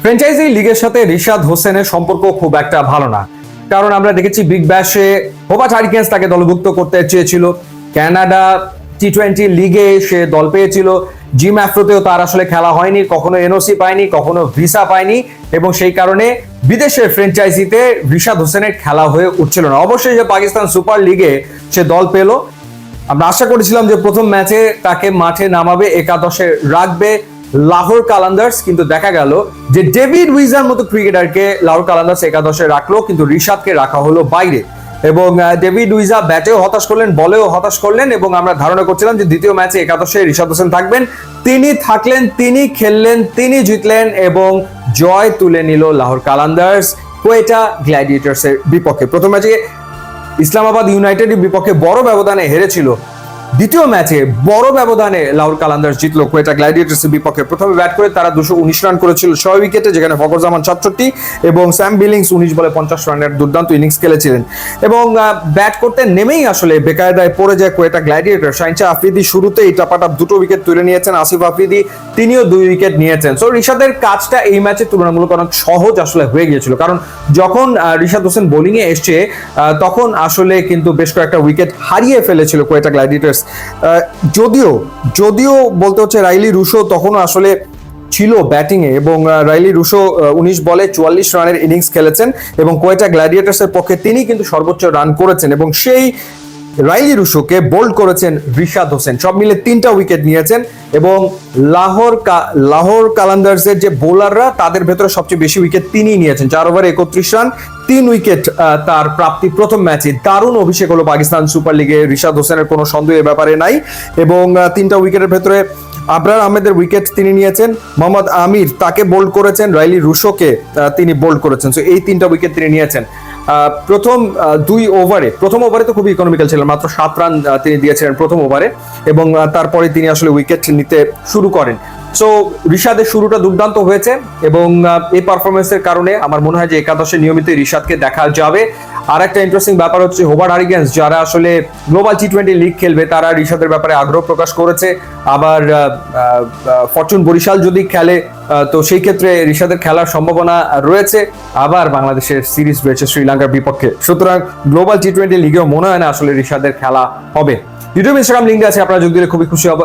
Franchise লিগের সাথে রিশাদ হোসেনের সম্পর্ক খুব একটা ভালো না, কারণ আমরা দেখেছি বিগ ব্যাশে হোবার্ট হারিকেন্স তাকে দলভুক্ত করতে চেয়েছিল, কানাডা টি-20 লিগে সে দল পেয়েছিল, জিম আফ্রোতেও তার আসলে খেলা হয়নি, কখনো এনওসি পায়নি, কখনো ভিসা পায়নি, এবং সেই কারণে বিদেশের ফ্র্যাঞ্চাইজিতে রিশাদ হোসেনের খেলা হয়ে উঠছিল না। অবশ্যই যে পাকিস্তান সুপার লিগে সে দল পেল, আমরা আশা করেছিলাম যে প্রথম ম্যাচে তাকে মাঠে নামাবে, একাদশে রাখবে লাহোর কালান্দার্স, কিন্তু দেখা গেল যে ডেভিড উইজার মতো ক্রিকেটারকে লাহোর কালান্দার্স একাদশে রাখলো, কিন্তু রিশাদকে রাখা হলো বাইরে। এবং ডেভিড উইজা ব্যাটেও হতাশ করলেন, বলেও হতাশ করলেন, এবং আমরা ধারণা করছিলাম যে দ্বিতীয় ম্যাচে একাদশে রিশাদ হোসেন থাকবেন। তিনি থাকলেন, তিনি খেললেন, তিনি জিতলেন এবং জয় তুলে নিল লাহোর কালান্দার্স কোয়েটা গ্ল্যাডিয়েটর্সের বিপক্ষে। প্রথম ম্যাচে ইসলামাবাদ ইউনাইটেডের বিপক্ষে বড় ব্যবধানে হেরেছিল, দ্বিতীয় ম্যাচে বড় ব্যবধানে লাহোর কালান্দার্স জিতলো কোয়েটা গ্ল্যাডিয়েটর্সের বিপক্ষে। প্রথমে ব্যাট করে তারা 219 রান করেছিল 6 উইকেটে, যেখানে ফখর জামান 67 এবং স্যাম বিলিংস 19 বলে 50 রানের দুর্দান্ত ইনিংস খেলেছিলেন। এবং ব্যাট করতে নেমেই আসলে বেকায়দায় পড়ে যায় কোয়েটা গ্ল্যাডিয়েটর। শাহিনশা আফ্রিদি শুরুতেই টাপাটাপ 2 উইকেট তুলে নিয়েছেন, আসিফ আফ্রিদি তিনিও 2 উইকেট নিয়েছেন। সো রিশাদের কাজটা এই ম্যাচে তুলনামূলক অনেক সহজ আসলে হয়ে গিয়েছিল, কারণ যখন রিশাদ হোসেন বোলিং এ এসছে তখন আসলে কিন্তু বেশ কয়েকটা উইকেট হারিয়ে ফেলেছিল কোয়েটা গ্ল্যাডিয়েটর্স। যদিও বলতে হচ্ছে রাইলি রুশো তখনও আসলে ছিল ব্যাটিং এ, এবং রাইলি রুশো 19 বলে 44 রানের ইনিংস খেলেছেন, এবং কোয়েটা গ্ল্যাডিয়েটর্স এর পক্ষে তিনি কিন্তু সর্বোচ্চ রান করেছেন, এবং সেই রাইলি রুশোকে বোল্ড করেছেন রিশাদ হোসেন। সব মিলে 3টা উইকেট নিয়েছেন, এবং লাহোর কালান্দার্সের যে বোলাররা তাদের ভেতরে সবচেয়ে বেশি উইকেট তিনি নিয়েছেন, 4 ওভারে 31 রান, 3 উইকেট তার প্রাপ্তি প্রথম ম্যাচে। দারুণ অভিষেক হলো পাকিস্তান সুপার লিগে, রিশাদ হোসেনের কোনো সন্দেহের ব্যাপারে নাই। এবং 3টা উইকেটের ভেতরে আবরার আহমেদের উইকেট তিনি নিয়েছেন, মোহাম্মদ আমির তাকে বোল্ড করেছেন, রাইলি রুশোকে তিনি বোল্ড করেছেন। সো এই 3টা উইকেট তিনি নিয়েছেন। প্রথম ওভারে তো খুবই ইকোনমিক্যাল ছিলেন, মাত্র 7 রান তিনি দিয়েছিলেন প্রথম ওভারে, এবং তারপরে তিনি আসলে উইকেট নিতে শুরু করেন। সো রিশাদের শুরুটা দুর্দান্ত হয়েছে, এবং এই পারফরমেন্সের কারণে আমার মনে হয় যে একাদশে নিয়মিত রিশাদকে দেখা যাবে। আর একটা ইন্টারেস্টিং ব্যাপার হচ্ছে হোবার্ট হারিকেন্স যারা আসলে গ্লোবাল টি-20 লিগ খেলবে তারা রিশাদের ব্যাপারে আগ্রহ প্রকাশ করেছে। আবার ফরচুন বরিশাল যদি খেলে তো সেই ক্ষেত্রে রিশাদের খেলার সম্ভাবনা রয়েছে। আবার বাংলাদেশের সিরিজ রয়েছে শ্রীলঙ্কার বিপক্ষে, সুতরাং গ্লোবাল টি-20 লিগেও মনে হয় না আসলে রিশাদের খেলা হবে। ইউটিউব ইনস্টাগ্রাম লিঙ্ক আছে, আপনারা যোগ দিলে খুবই খুশি হব।